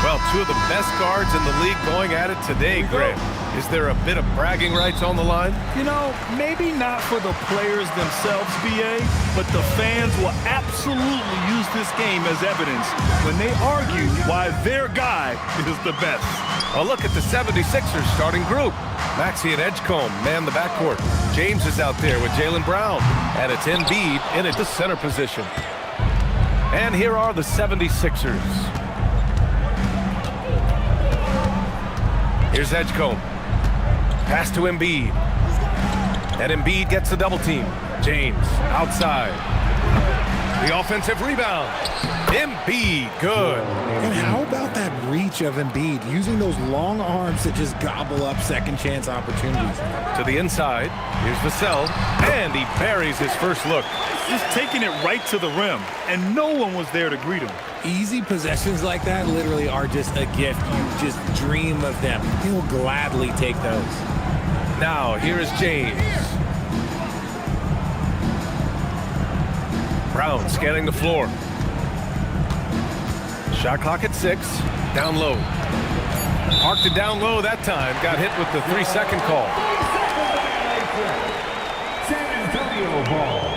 Well, two of the best guards in the league going at it today, Grant. Is there a bit of bragging rights on the line? You know, maybe not for the players themselves, BA, but the fans will absolutely use this game as evidence when they argue why their guy is the best. A look at the 76ers starting group. Maxey and Edgecombe man the backcourt. James is out there with Jaylen Brown. And it's Embiid in at the center position. And here are the 76ers. Here's Edgecombe. Pass to Embiid. And Embiid gets the double team. James outside. The offensive rebound. Embiid, good. And how about that reach of Embiid, using those long arms to just gobble up second chance opportunities? To the inside. Here's Vassell. And he buries his first look. He's taking it right to the rim, and no one was there to greet him. Easy possessions like that literally are just a gift. You just dream of them. He'll gladly take those. Now, here is James. Brown scanning the floor. Shot clock at 6. Down low. Parked it down low that time. Got hit with the 3-second call. San Antonio ball.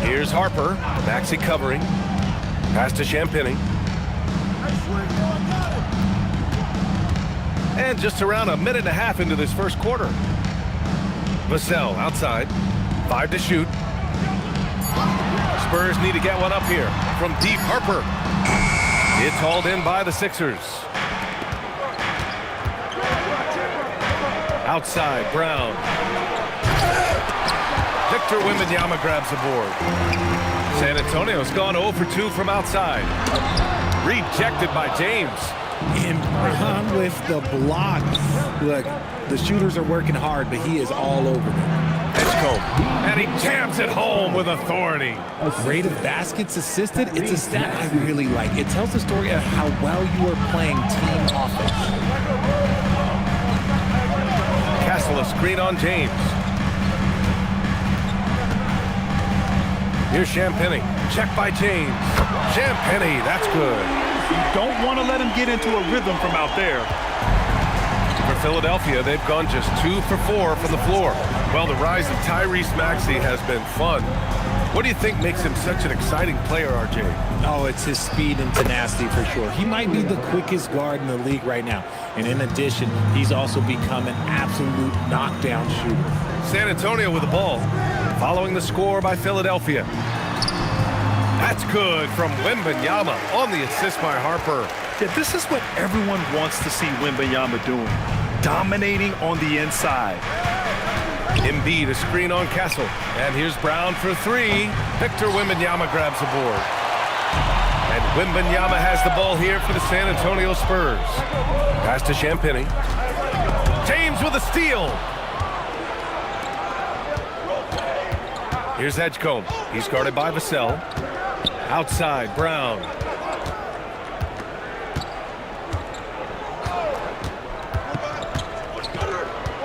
Here's Harper. Maxey covering. Pass to Champagnie. And just around a minute and a half into this first quarter. Vassell outside. 5 to shoot. Spurs need to get one up here. From deep, Harper. It's hauled in by the Sixers. Outside, Brown. Victor Wembanyama grabs the board. San Antonio's gone 0 for 2 from outside. Rejected by James. And Brown with the block. Look, the shooters are working hard, but he is all over them. Edgecombe. And he jams it home with authority. Rate of baskets assisted, it's a stat I really like. It tells the story of how well you are playing team offense. Castle a screen on James. Here's Champagnie. Check by James. Champagnie, that's good. You don't want to let him get into a rhythm from out there. For Philadelphia, they've gone just 2 for 4 from the floor. Well, the rise of Tyrese Maxey has been fun. What do you think makes him such an exciting player, RJ? Oh, it's his speed and tenacity for sure. He might be the quickest guard in the league right now. And in addition, he's also become an absolute knockdown shooter. San Antonio with the ball. Following the score by Philadelphia. That's good from Wembanyama on the assist by Harper. Yeah, this is what everyone wants to see Wembanyama doing. Dominating on the inside. Embiid, a screen on Castle. And here's Brown for 3. Victor Wembanyama grabs the board. And Wembanyama has the ball here for the San Antonio Spurs. Pass to Champagnie. James with a steal. Here's Edgecombe. He's guarded by Vassell. Outside, Brown.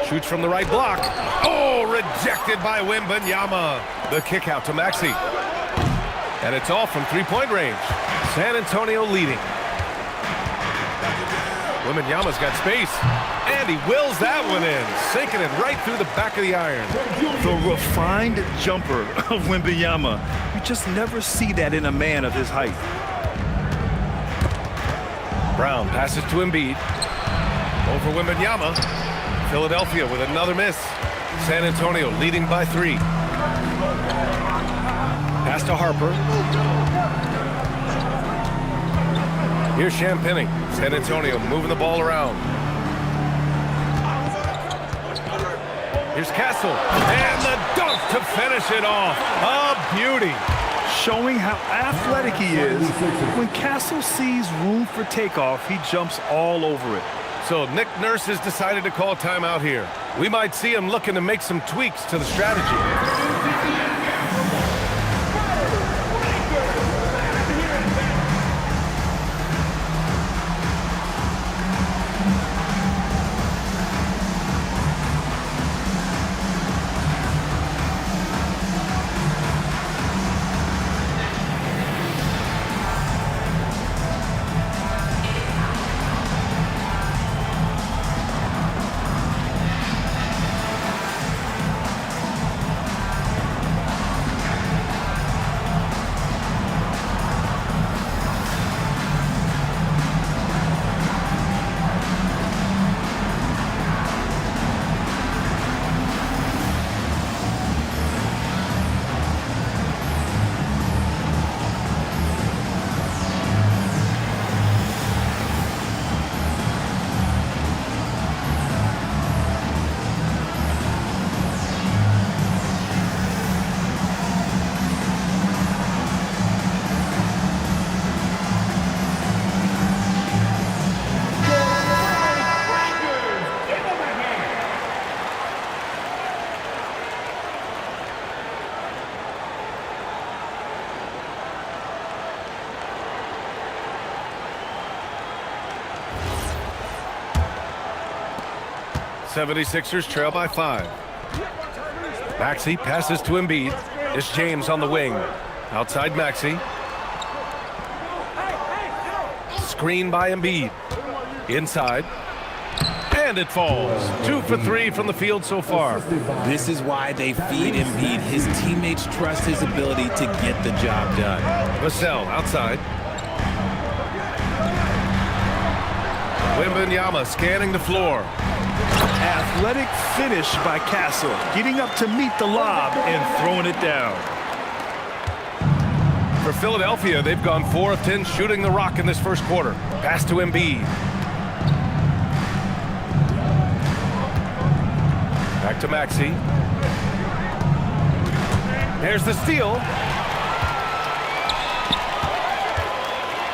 Shoots from the right block. Oh, rejected by Wembanyama. The kick out to Maxey. And it's all from three-point range. San Antonio leading. Wembanyama's got space. And he wills that one in, sinking it right through the back of the iron. The refined jumper of Wembanyama. You just never see that in a man of his height. Brown passes to Embiid. Over Wembanyama. Philadelphia with another miss. San Antonio leading by 3. Pass to Harper. Here's Champagnie. San Antonio moving the ball around. Here's Castle. And the dunk to finish it off. A beauty. Showing how athletic he is. When Castle sees room for takeoff, he jumps all over it. So Nick Nurse has decided to call timeout here. We might see him looking to make some tweaks to the strategy. 76ers trail by 5. Maxey passes to Embiid. It's James on the wing. Outside Maxey. Screen by Embiid. Inside. And it falls. 2 for 3 from the field so far. This is why they feed Embiid. His teammates trust his ability to get the job done. Vassell outside. Wembanyama scanning the floor. Athletic finish by Castle, getting up to meet the lob and throwing it down. For Philadelphia, they've gone 4 of 10 shooting the rock in this first quarter. Pass to Embiid. Back to Maxey. There's the steal.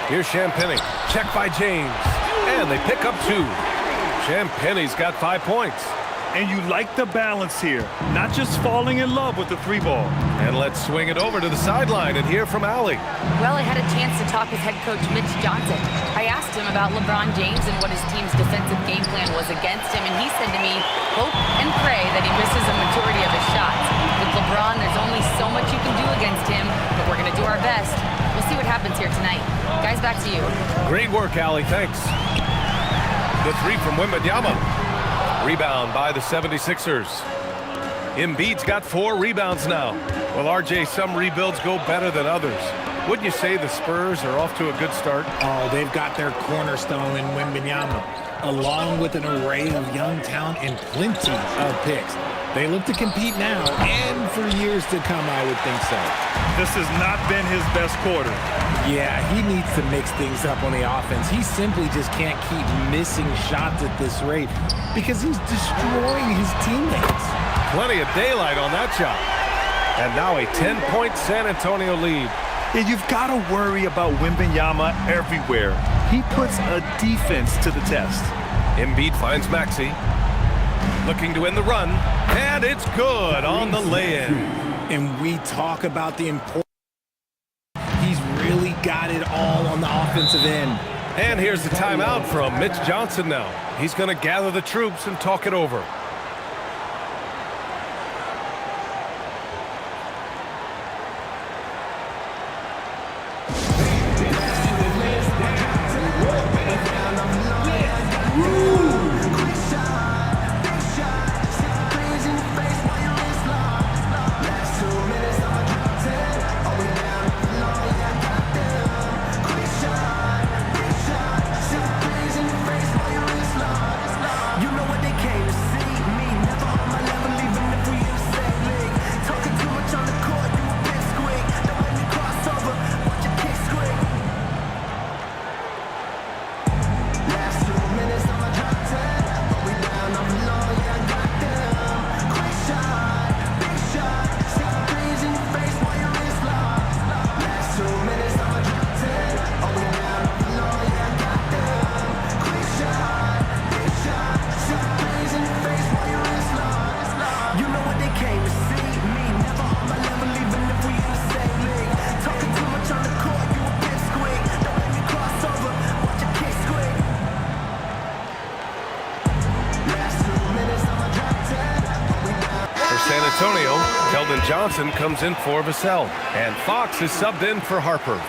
Here's Champagnie. Check by James. And they pick up 2. Champagnie's got 5 points. And you like the balance here, not just falling in love with the 3-ball. And let's swing it over to the sideline and hear from Allie. Well, I had a chance to talk with head coach Mitch Johnson. I asked him about LeBron James and what his team's defensive game plan was against him, and he said to me, hope and pray that he misses a majority of his shots. With LeBron, there's only so much you can do against him, but we're going to do our best. We'll see what happens here tonight. Guys, back to you. Great work, Allie. Thanks. The 3 from Wembanyama. Rebound by the 76ers. Embiid's got 4 rebounds now. Well, RJ, some rebuilds go better than others. Wouldn't you say the Spurs are off to a good start? Oh, they've got their cornerstone in Wembanyama, along with an array of young talent and plenty of picks. They look to compete now and for years to come, I would think so. This has not been his best quarter. Yeah, he needs to mix things up on the offense. He simply just can't keep missing shots at this rate because he's destroying his teammates. Plenty of daylight on that shot. And now a 10-point San Antonio lead. And you've got to worry about Wembanyama everywhere. He puts a defense to the test. Embiid finds Maxey. Looking to end the run. And it's good on the lay-in. And we talk about the importance. He's really got it all on the offensive end. And here's the timeout from Mitch Johnson now. He's going to gather the troops and talk it over. Antonio, Keldon Johnson comes in for Vassell, and Fox is subbed in for Harper.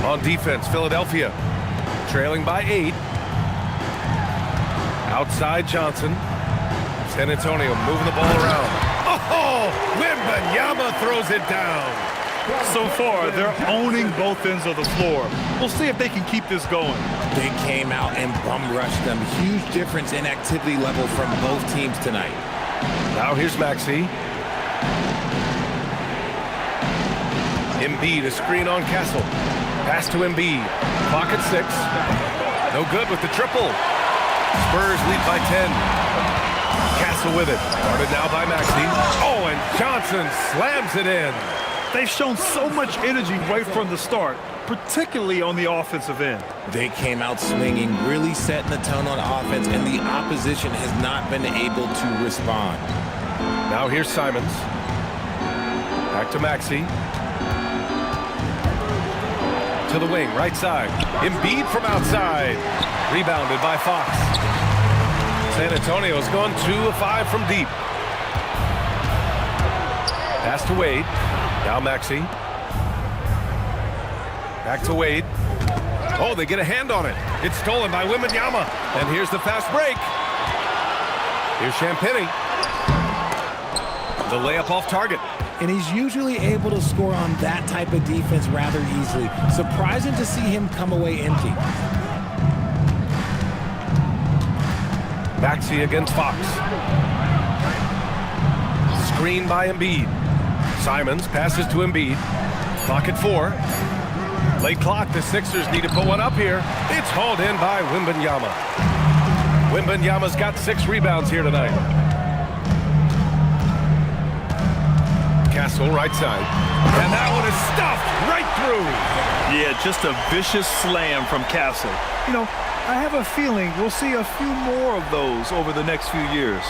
On defense, Philadelphia trailing by 8. Outside Johnson. San Antonio moving the ball around. Oh, Wembanyama throws it down. So far, they're owning both ends of the floor. We'll see if they can keep this going. They came out and bum rushed them. Huge difference in activity level from both teams tonight. Now here's Maxey. Embiid, a screen on Castle. Pass to Embiid. Clock at 6. No good with the triple. Spurs lead by 10. Castle with it. Guarded now by Maxey. Oh, and Johnson slams it in. They've shown so much energy right from the start. particularly on the offensive end. They came out swinging, really setting the tone on offense, and the opposition has not been able to respond. Now here's Simons. Back to Maxey. To the wing, right side. Embiid from outside. Rebounded by Fox. San Antonio's gone 2 of 5 from deep. Pass to Wade. Now Maxey. Back to Wade. Oh, they get a hand on it. It's stolen by Wembanyama. And here's the fast break. Here's Champagnie. The layup off target. And he's usually able to score on that type of defense rather easily. Surprising to see him come away empty. Maxey against Fox. Screen by Embiid. Simons passes to Embiid. Clock at 4. Late clock, the Sixers need to put one up here. It's hauled in by Wembanyama. Wembanyama's got 6 rebounds here tonight. Castle, right side. And that one is stuffed right through. Yeah, just a vicious slam from Castle. You know, I have a feeling we'll see a few more of those over the next few years.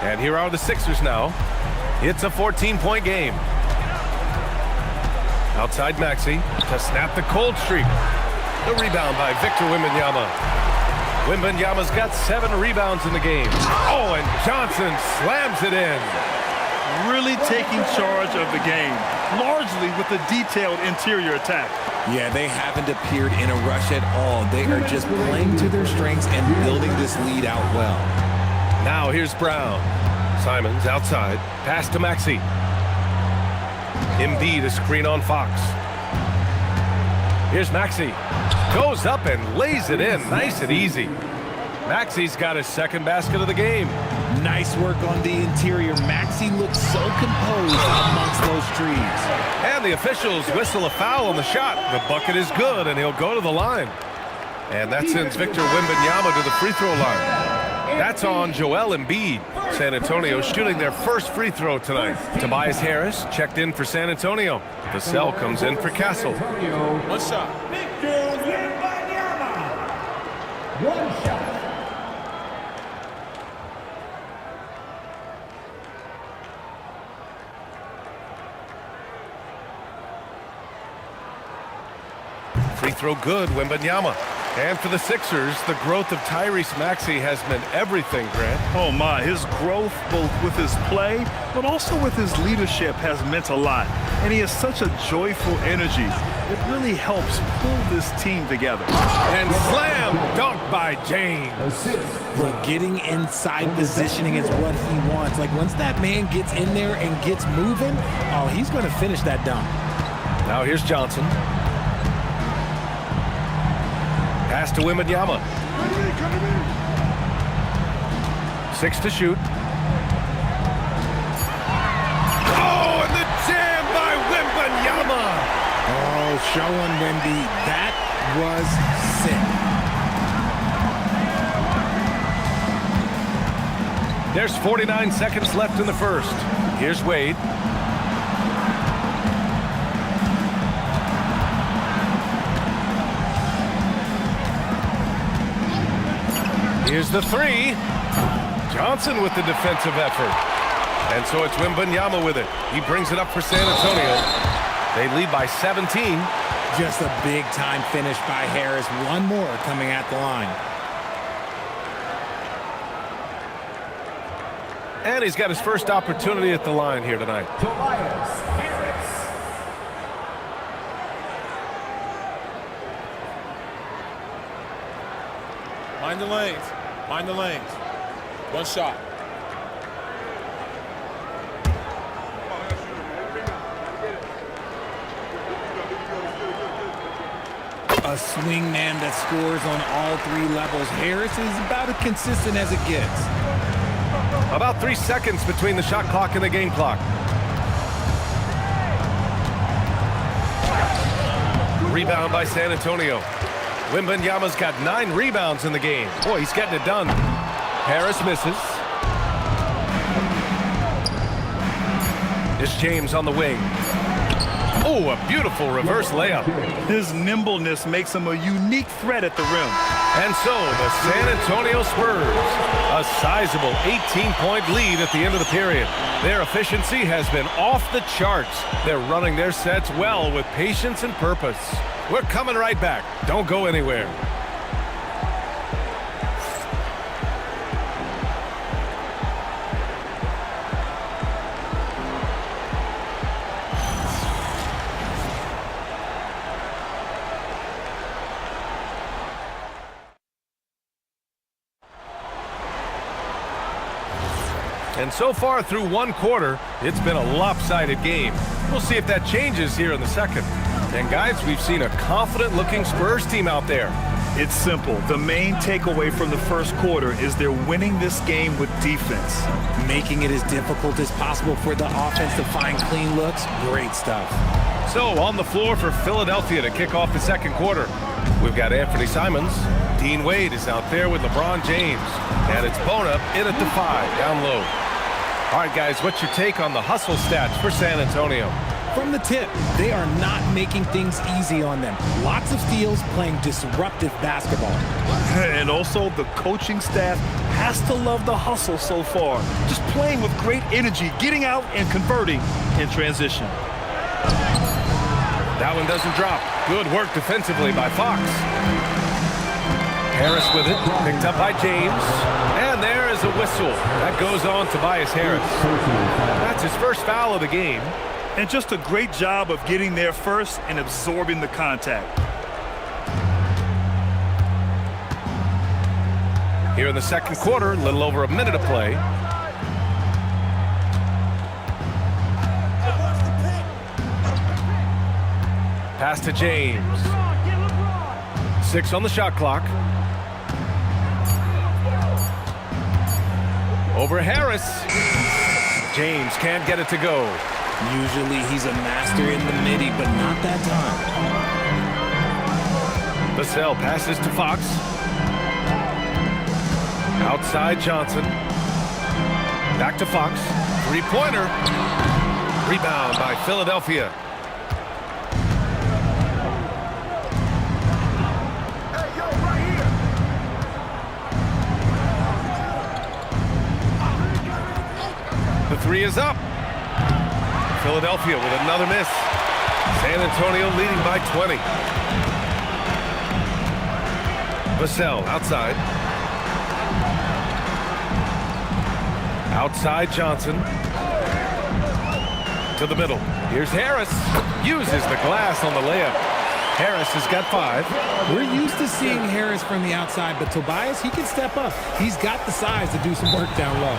And here are the Sixers now. It's a 14-point game. Outside Maxey to snap the cold streak. The rebound by Victor Wembanyama. Wembanyama's got 7 rebounds in the game. Oh, and Johnson slams it in. Really taking charge of the game, largely with a detailed interior attack. Yeah, they haven't appeared in a rush at all. They are just playing to their strengths and building this lead out well. Now here's Brown. Simons outside. Pass to Maxey. Embiid a screen on Fox. Here's Maxey. Goes up and lays it in nice and easy. Maxey's got his 2nd basket of the game. Nice work on the interior. Maxey looks so composed amongst those trees. And the officials whistle a foul on the shot. The bucket is good, and he'll go to the line. And that sends Victor Wembanyama to the free throw line. That's on Joel Embiid. San Antonio shooting their first free throw tonight. Tobias Harris checked in for San Antonio. Vassell comes in for Castle. One shot. One shot. Free throw good, Wembanyama. And for the Sixers, the growth of Tyrese Maxey has meant everything, Grant. Oh my, his growth both with his play, but also with his leadership has meant a lot. And he has such a joyful energy. It really helps pull this team together. And slam dunk by James. Look, getting inside positioning is what he wants. Like, once that man gets in there and gets moving, oh, he's going to finish that dunk. Now here's Johnson. Pass to Wembanyama. 6 to shoot. Oh, and the jam by Wembanyama. Oh, showing Wemby. That was sick. There's 49 seconds left in the first. Here's Wade. Here's the 3. Johnson with the defensive effort. And so it's Wembanyama with it. He brings it up for San Antonio. They lead by 17. Just a big-time finish by Harris. One more coming at the line. And he's got his first opportunity at the line here tonight. Tobias Harris. Mind the lanes. Mind the lanes. One shot. A swing man that scores on all 3 levels. Harris is about as consistent as it gets. About 3 seconds between the shot clock and the game clock. Rebound by San Antonio. Wembanyama's got 9 rebounds in the game. Boy, he's getting it done. Harris misses. It's James on the wing. Oh, a beautiful reverse layup. His nimbleness makes him a unique threat at the rim. And so the San Antonio Spurs, a sizable 18-point lead at the end of the period. Their efficiency has been off the charts. They're running their sets well with patience and purpose. We're coming right back. Don't go anywhere. And so far through one quarter, it's been a lopsided game. We'll see if that changes here in the second. And guys, we've seen a confident-looking Spurs team out there. It's simple. The main takeaway from the first quarter is they're winning this game with defense. Making it as difficult as possible for the offense to find clean looks. Great stuff. So on the floor for Philadelphia to kick off the second quarter, we've got Anthony Simons. Dean Wade is out there with LeBron James. And it's Bona in at the 5, down low. All right, guys, what's your take on the hustle stats for San Antonio? From the tip, they are not making things easy on them. Lots of steals, playing disruptive basketball. And also, the coaching staff has to love the hustle so far. Just playing with great energy, getting out and converting in transition. That one doesn't drop. Good work defensively by Fox. Harris with it, picked up by James. And there is a whistle. That goes on Tobias Harris. That's his first foul of the game. And just a great job of getting there first and absorbing the contact. Here in the second quarter, a little over a minute to play. Pass to James. 6 on the shot clock. Over Harris. James can't get it to go. Usually he's a master in the midi, but not that time. Vassell passes to Fox. Outside Johnson. Back to Fox. Three-pointer. Rebound by Philadelphia. The three is up. Philadelphia with another miss. San Antonio leading by 20. Vassell outside. Outside Johnson. To the middle. Here's Harris. Uses the glass on the layup. Harris has got 5. We're used to seeing Harris from the outside, but Tobias, he can step up. He's got the size to do some work down low.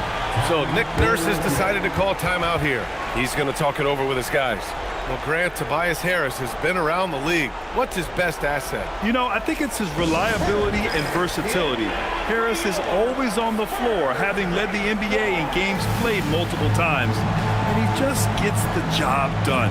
So Nick Nurse has decided to call timeout here. He's going to talk it over with his guys. Well, Grant, Tobias Harris has been around the league. What's his best asset? You know, I think it's his reliability and versatility. Harris is always on the floor, having led the NBA in games played multiple times. And he just gets the job done.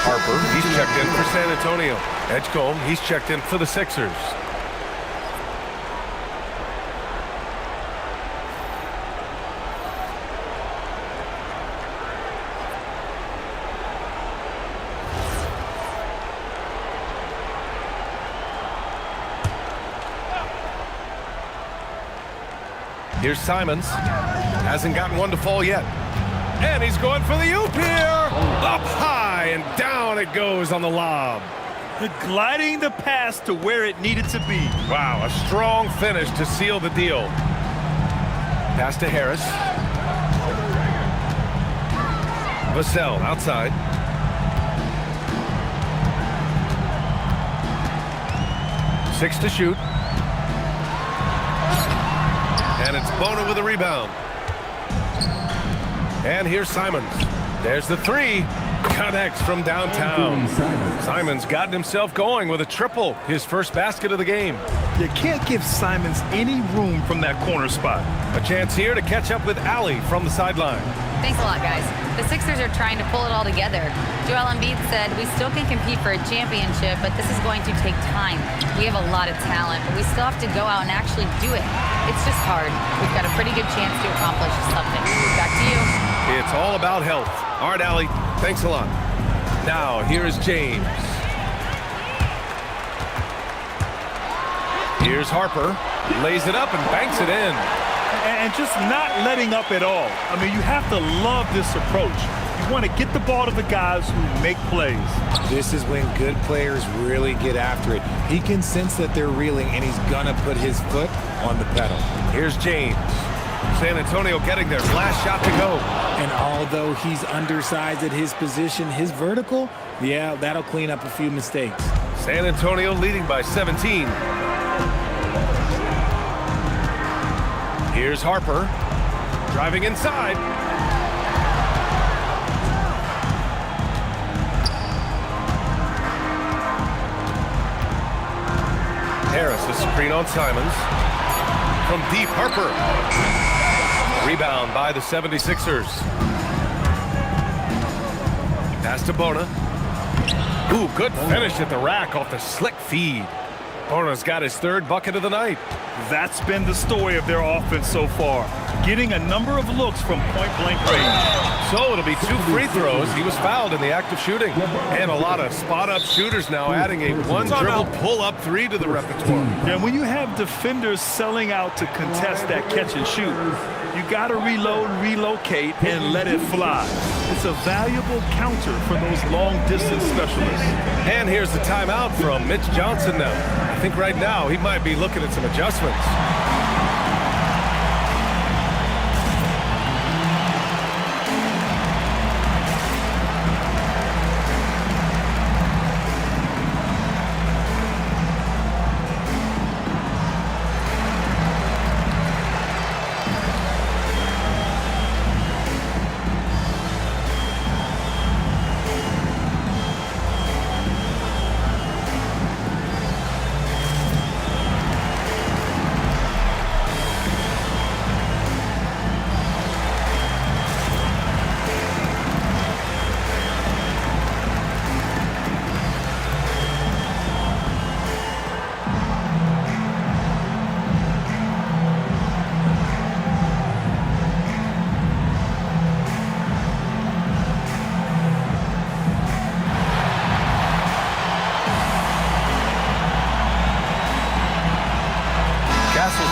Harper, he's checked in for San Antonio. Edgecombe, he's checked in for the Sixers. Here's Simons. Hasn't gotten one to fall yet. And he's going for the oop here. Up high and down it goes on the lob. Gliding the pass to where it needed to be. Wow, a strong finish to seal the deal. Pass to Harris. Vassell outside. Six to shoot. And it's Bona with a rebound. And here's Simons. There's the three. Connects from downtown. Simons gotten himself going with a triple. His first basket of the game. You can't give Simons any room from that corner spot. A chance here to catch up with Allie from the sideline. Thanks a lot, guys. The Sixers are trying to pull it all together. Joel Embiid said, we still can compete for a championship, but this is going to take time. We have a lot of talent, but we still have to go out and actually do it. It's just hard. We've got a pretty good chance to accomplish something. Back to you. It's all about health. All right, Allie, thanks a lot. Now, here's James. Here's Harper. Lays it up and banks it in. And just not letting up at all. I mean, you have to love this approach. You want to get the ball to the guys who make plays. This is when good players really get after it. He can sense that they're reeling, and he's going to put his foot on the pedal. Here's James. San Antonio getting their last shot to go. And although he's undersized at his position, his vertical, yeah, that'll clean up a few mistakes. San Antonio leading by 17. Here's Harper. Driving inside. Harris, a screen on Simons. From deep, Harper. Rebound by the 76ers. Pass to Bona. Ooh, good finish at the rack off the slick feed. Bona's got his third bucket of the night. That's been the story of their offense so far. Getting a number of looks from point-blank range. So it'll be 2 free throws. He was fouled in the act of shooting. And a lot of spot-up shooters now adding a one-dribble pull-up three to the repertoire. And when you have defenders selling out to contest that catch and shoot, you got to reload, relocate, and let it fly. It's a valuable counter for those long-distance specialists. And here's the timeout from Mitch Johnson now. I think right now he might be looking at some adjustments.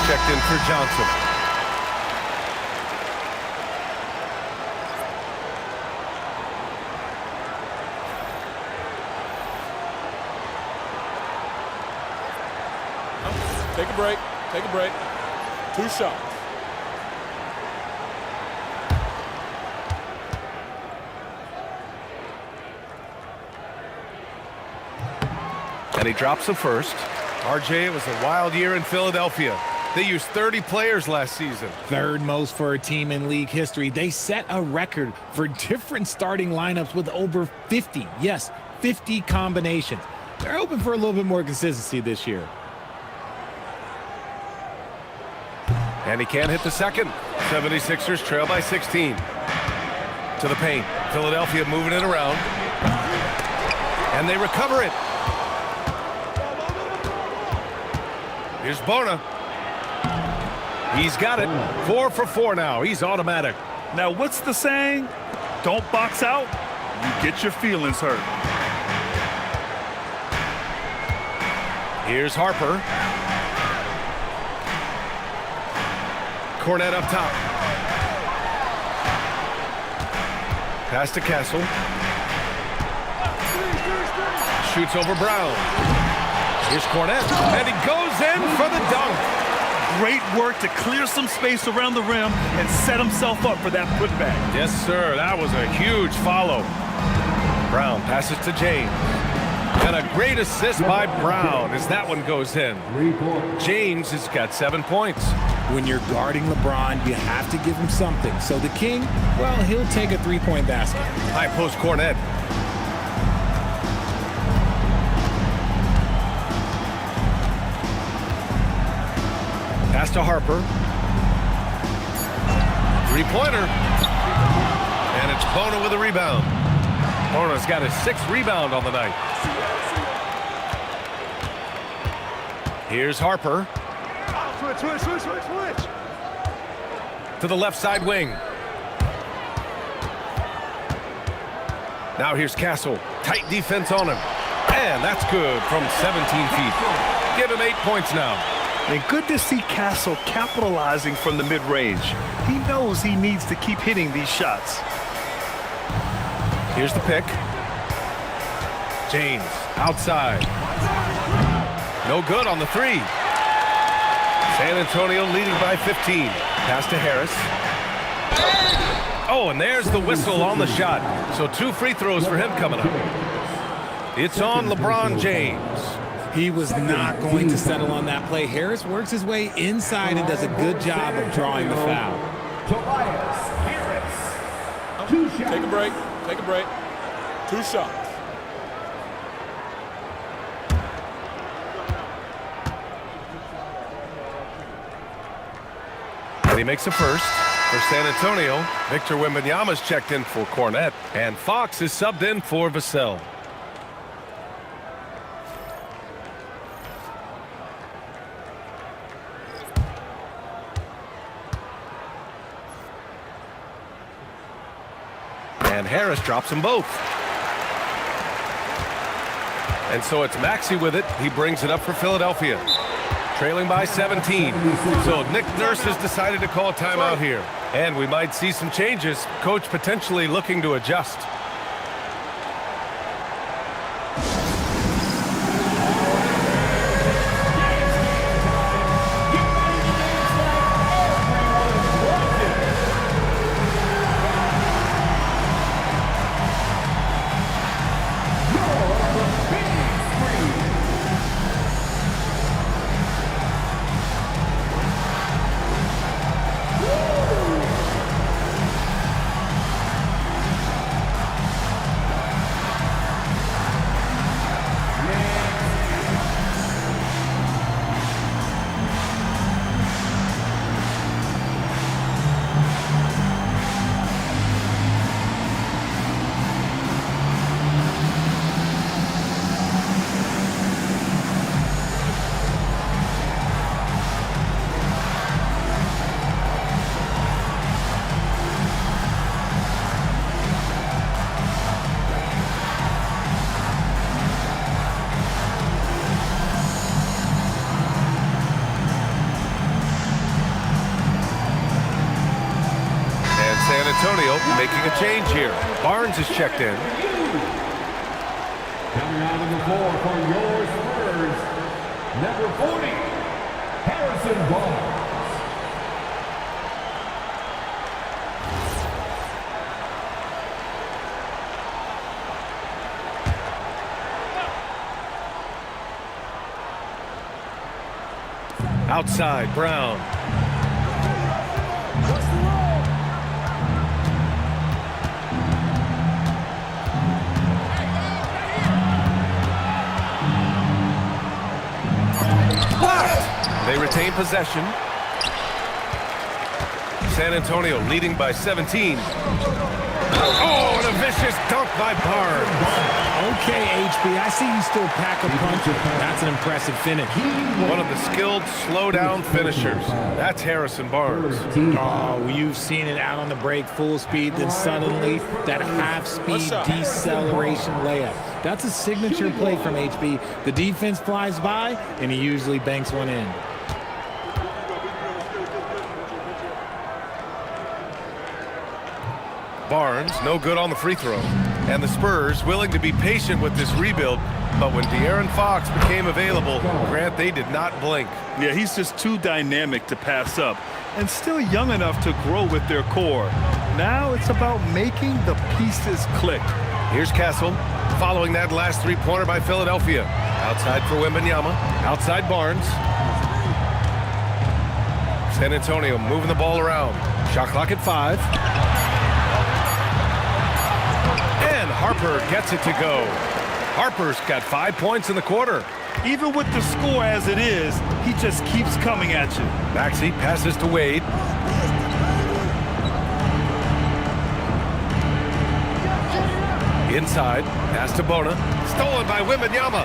Checked in for Johnson. Take a break. Take a break. 2 shots. And he drops the first. RJ, it was a wild year in Philadelphia. They used 30 players last season. Third most for a team in league history. They set a record for different starting lineups with over 50. Yes, 50 combinations. They're hoping for a little bit more consistency this year. And he can't hit the second. 76ers trail by 16. To the paint. Philadelphia moving it around. And they recover it. Here's Bona. He's got it. 4 for 4 now. He's automatic. Now, what's the saying? Don't box out, you get your feelings hurt. Here's Harper. Cornet up top. Pass to Castle. Shoots over Brown. Here's Cornet, and he goes in for the dunk. Great work to clear some space around the rim and set himself up for that putback. Yes, sir. That was a huge follow. Brown passes to James. And a great assist by Brown as that one goes in. James has got 7 points. When you're guarding LeBron, you have to give him something. So the King, well, he'll take a three-point basket. High post Cornet. Pass to Harper. Three-pointer. And it's Bona with a rebound. Bona's got his 6th rebound on the night. Here's Harper. Switch. To the left side wing. Now here's Castle. Tight defense on him. And that's good from 17 feet. Give him 8 points now. And good to see Castle capitalizing from the mid-range. He knows he needs to keep hitting these shots. Here's the pick. James outside. No good on the three. San Antonio leading by 15. Pass to Harris. Oh, and there's the whistle on the shot. So 2 free throws for him coming up. It's on LeBron James. He was not going to settle on that play. Harris works his way inside and does a good job of drawing the foul. Tobias Harris. 2 shots. Take a break. Take a break. 2 shots. And he makes a first. For San Antonio, Victor Wembanyama's checked in for Cornet. And Fox is subbed in for Vassell. And Harris drops them both. And so it's Maxey with it. He brings it up for Philadelphia. Trailing by 17. So Nick Nurse has decided to call a timeout here. And we might see some changes. Coach potentially looking to adjust. San Antonio making a change here. Barnes is checked in. Coming out on the floor for your Spurs, number 40, Harrison Barnes. Outside, Brown. They retain possession. San Antonio leading by 17. Oh, and a vicious dunk by Barnes. Okay, HB, I see you still pack a punch. That's an impressive finish. One of the skilled slow-down finishers. That's Harrison Barnes. Oh, you've seen it out on the break, full speed, then suddenly that half-speed deceleration layup. That's a signature play from HB. The defense flies by, and he usually banks one in. Barnes, no good on the free throw. And the Spurs willing to be patient with this rebuild, but when De'Aaron Fox became available, Grant, they did not blink. Yeah, he's just too dynamic to pass up and still young enough to grow with their core. Now it's about making the pieces click. Here's Castle, following that last three-pointer by Philadelphia. Outside for Wembanyama, outside Barnes. San Antonio moving the ball around. Shot clock at 5. And Harper gets it to go. Harper's got 5 points in the quarter. Even with the score as it is, he just keeps coming at you. Maxey passes to Wade. Inside, pass to Bona. Stolen by Wembanyama.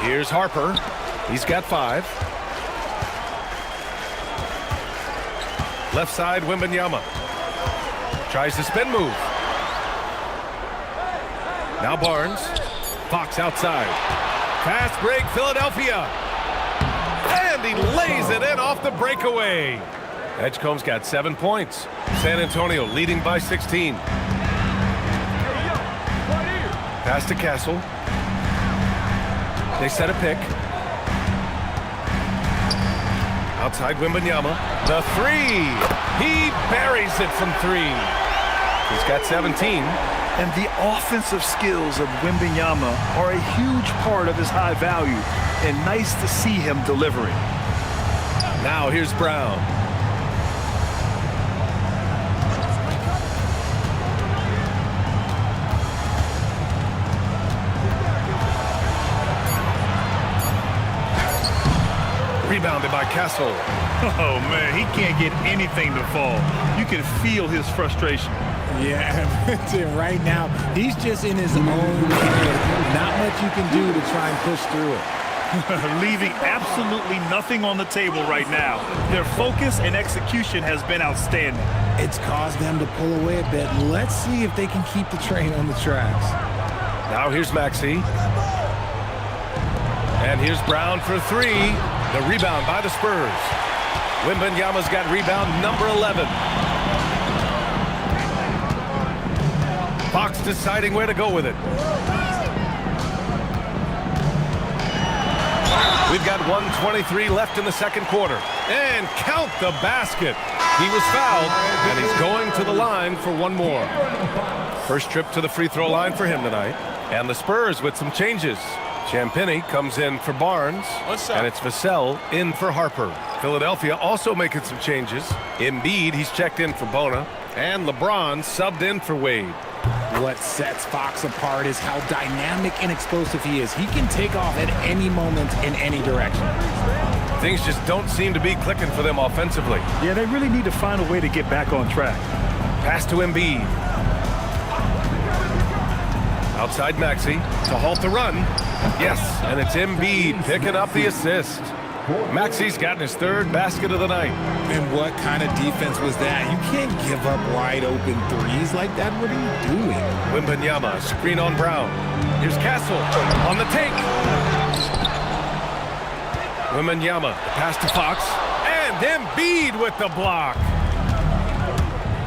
Here's Harper. He's got 5. Left side, Wembanyama. Tries the spin move. Now Barnes. Fox outside. Fast break, Philadelphia. And he lays it in off the breakaway. Edgecombe's got 7 points. San Antonio leading by 16. Pass to Castle. They set a pick. Outside Wembanyama. The 3. He buries it from 3. He's got 17. And the offensive skills of Wembanyama are a huge part of his high value, and nice to see him delivering. Now here's Brown. Rebounded by Castle. Oh, man, he can't get anything to fall. You can feel his frustration. Yeah, right now, he's just in his own head. Not much you can do to try and push through it. Leaving absolutely nothing on the table right now. Their focus and execution has been outstanding. It's caused them to pull away a bit. Let's see if they can keep the train on the tracks. Now here's Maxey. And here's Brown for 3. The rebound by the Spurs. Wembanyama's got rebound number 11. Fox deciding where to go with it. We've got 1:23 left in the second quarter. And count the basket. He was fouled, and he's going to the line for one more. First trip to the free throw line for him tonight. And the Spurs with some changes. Champagnie comes in for Barnes, and it's Vassell in for Harper. Philadelphia also making some changes. Embiid, he's checked in for Bona, and LeBron subbed in for Wade. What sets Fox apart is how dynamic and explosive he is. He can take off at any moment in any direction. Things just don't seem to be clicking for them offensively. Yeah, they really need to find a way to get back on track. Pass to Embiid. Outside Maxey to halt the run. Yes, and it's Embiid picking up the assist. Maxey's gotten his 3rd basket of the night. And what kind of defense was that? You can't give up wide open threes like that. What are you doing? Wembanyama, screen on Brown. Here's Castle on the take. Wembanyama, pass to Fox. And Embiid with the block.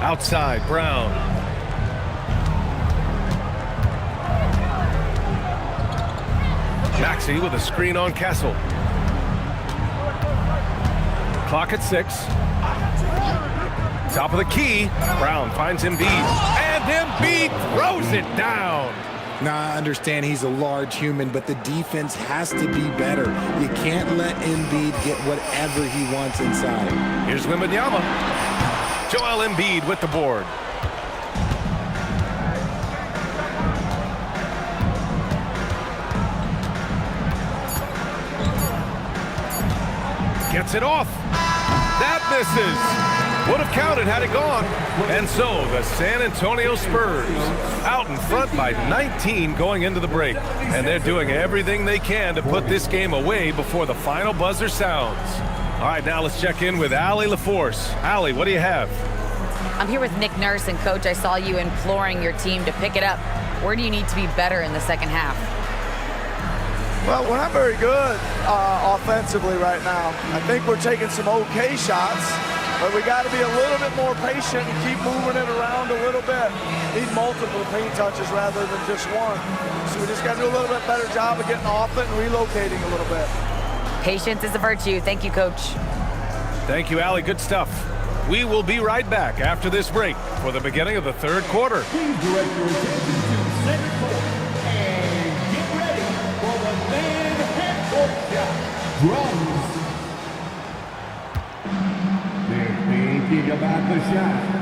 Outside, Brown. Maxey with a screen on Castle. Clock at 6. Top of the key. Brown finds Embiid. And Embiid throws it down. Now, I understand he's a large human, but the defense has to be better. You can't let Embiid get whatever he wants inside. Here's Wembanyama. Joel Embiid with the board. Gets it off. That misses. Would have counted had it gone. And so the San Antonio Spurs out in front by 19 going into the break. And they're doing everything they can to put this game away before the final buzzer sounds. All right, now let's check in with Allie LaForce. Allie, what do you have? I'm here with Nick Nurse, and Coach, I saw you imploring your team to pick it up. Where do you need to be better in the second half? Well, we're not very good offensively right now. I think we're taking some okay shots, But we got to be a little bit more patient and keep moving it around a little bit. Need multiple paint touches rather than just one. So we just got to do a little bit better job of getting off it and relocating a little bit. Patience is a virtue. Thank you, Coach. Thank you, Allie. Good stuff. We will be right back after this break for the beginning of the third quarter. Please direct your attention to center court and get ready for the man half-court shot. Drums. They're thinking about the shot.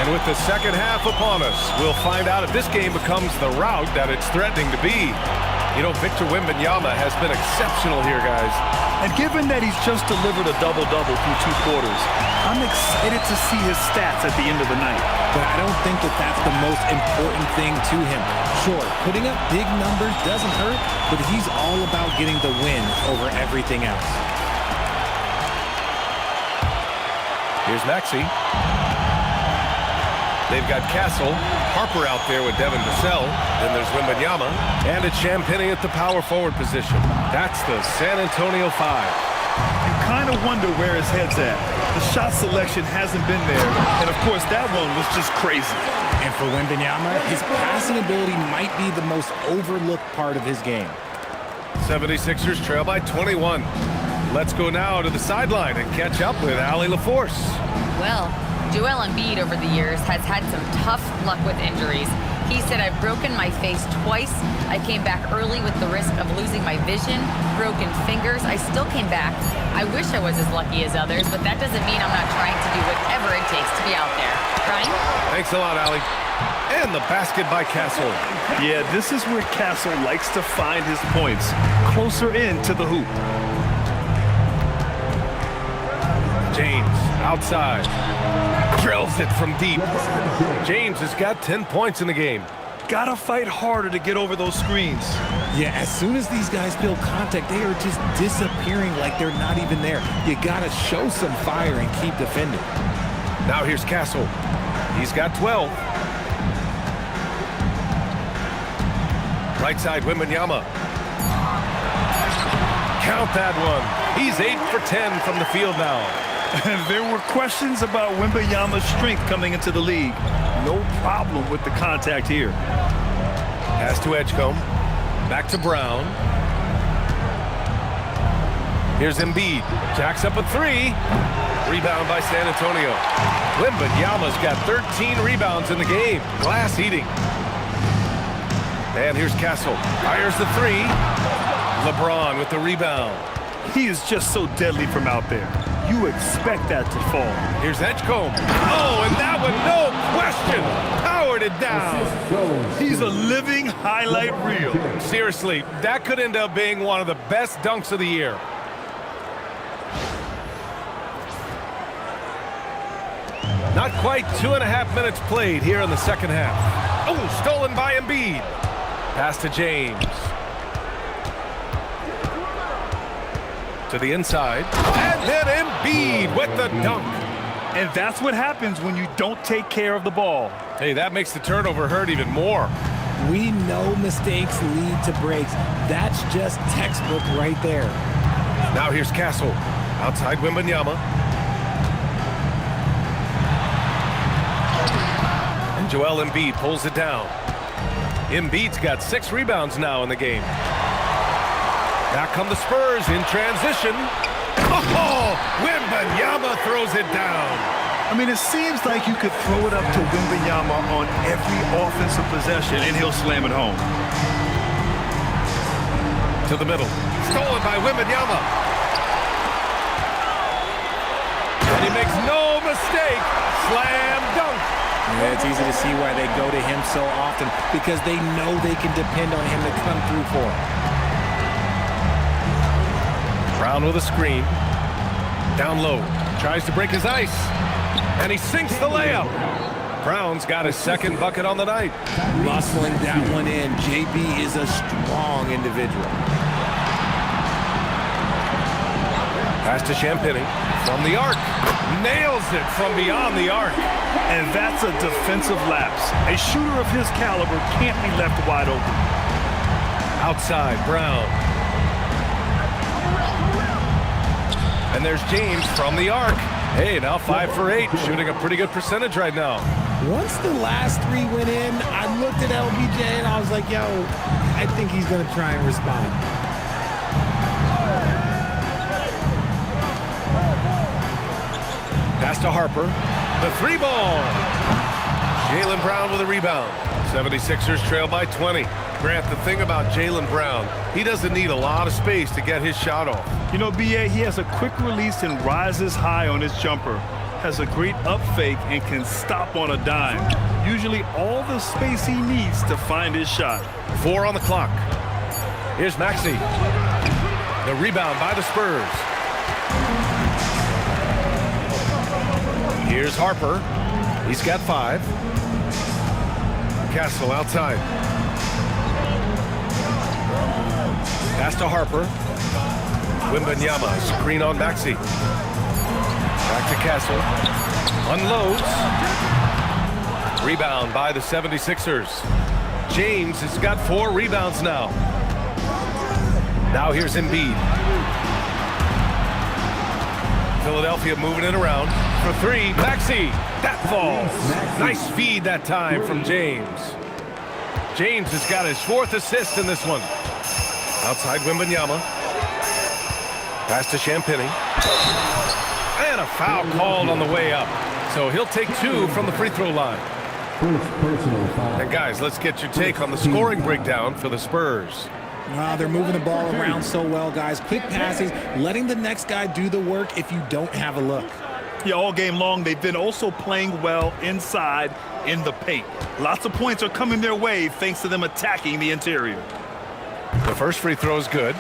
With the second half upon us, we'll find out if this game becomes the rout that it's threatening to be. You know, Victor Wembanyama has been exceptional here, guys. And given that he's just delivered a double-double through 2 quarters, I'm excited to see his stats at the end of the night. But I don't think that that's the most important thing to him. Sure, putting up big numbers doesn't hurt, but he's all about getting the win over everything else. Here's Maxey. They've got Castle, Harper out there with Devin Vassell. Then there's Wembanyama, and it's Champagnie at the power forward position. That's the San Antonio 5. You kind of wonder where his head's at. The shot selection hasn't been there, and of course that one was just crazy. And for Wembanyama, his passing ability might be the most overlooked part of his game. 76ers trail by 21. Let's go now to the sideline and catch up with Allie LaForce. Well, Joel Embiid over the years has had some tough luck with injuries. He said, I've broken my face twice. I came back early with the risk of losing my vision, broken fingers. I still came back. I wish I was as lucky as others, but that doesn't mean I'm not trying to do whatever it takes to be out there. Ryan? Thanks a lot, Allie. And the basket by Castle. Yeah, this is where Castle likes to find his points, closer in to the hoop. James outside. Drills it from deep. James has got 10 points in the game. Gotta fight harder to get over those screens. Yeah, as soon as these guys feel contact, they are just disappearing like they're not even there. You gotta show some fire and keep defending. Now here's Castle. He's got 12. Right side, Wembanyama. Count that one. He's 8 for 10 from the field now. There were questions about Wembanyama's strength coming into the league. No problem with the contact here. Pass to Edgecombe. Back to Brown. Here's Embiid. Jacks up a 3. Rebound by San Antonio. Wembanyama's got 13 rebounds in the game. Glass eating. And here's Castle. Fires the 3. LeBron with the rebound. He is just so deadly from out there. You expect that to fall. Here's Edgecombe. Oh, and that one, no question, powered it down. He's a living highlight reel. Seriously, that could end up being one of the best dunks of the year. Not quite 2.5 minutes played here in the second half. Oh, stolen by Embiid. Pass to James. To the inside. And then Embiid with the dunk. And that's what happens when you don't take care of the ball. Hey, that makes the turnover hurt even more. We know mistakes lead to breaks. That's just textbook right there. Now here's Castle. Outside Wembanyama. And Joel Embiid pulls it down. Embiid's got 6 rebounds now in the game. Back come the Spurs in transition. Oh, Wembanyama throws it down. I mean, it seems like you could throw it up to Wembanyama on every offensive possession, and he'll slam it home. To the middle. Stolen by Wembanyama. And he makes no mistake. Slam dunk. Yeah, it's easy to see why they go to him so often, because they know they can depend on him to come through for them. Brown with a screen. Down low. Tries to break his ice. And he sinks the layup. Brown's got his second bucket on the night. Muscling that one in. JB is a strong individual. Pass to Champagny from the arc. Nails it from beyond the arc. And that's a defensive lapse. A shooter of his caliber can't be left wide open. Outside, Brown. And there's James from the arc. Hey, now 5 for 8, shooting a pretty good percentage right now. Once the last three went in, I looked at LBJ and I was like, yo, I think he's going to try and respond. Pass to Harper. The 3-ball. Jaylen Brown with a rebound. 76ers trail by 20. Grant, the thing about Jaylen Brown, he doesn't need a lot of space to get his shot off. You know, B.A., he has a quick release and rises high on his jumper. Has a great up fake and can stop on a dime. Usually all the space he needs to find his shot. 4 on the clock. Here's Maxey. The rebound by the Spurs. Here's Harper. He's got 5. Castle outside. Pass to Harper. Wembanyama, screen on Maxey. Back to Castle. Unloads. Rebound by the 76ers. James has got 4 rebounds now. Now here's Embiid. Philadelphia moving it around for 3. Maxey, that falls. Nice feed that time from James. James has got his 4th assist in this one. Outside Wembanyama. Pass to Champagny. And a foul called on the way up. So he'll take 2 from the free throw line. And guys, let's get your take on the scoring breakdown for the Spurs. Wow, they're moving the ball around so well, guys. Quick passes, letting the next guy do the work if you don't have a look. Yeah, all game long, they've been also playing well inside in the paint. Lots of points are coming their way thanks to them attacking the interior. The first free throw is good.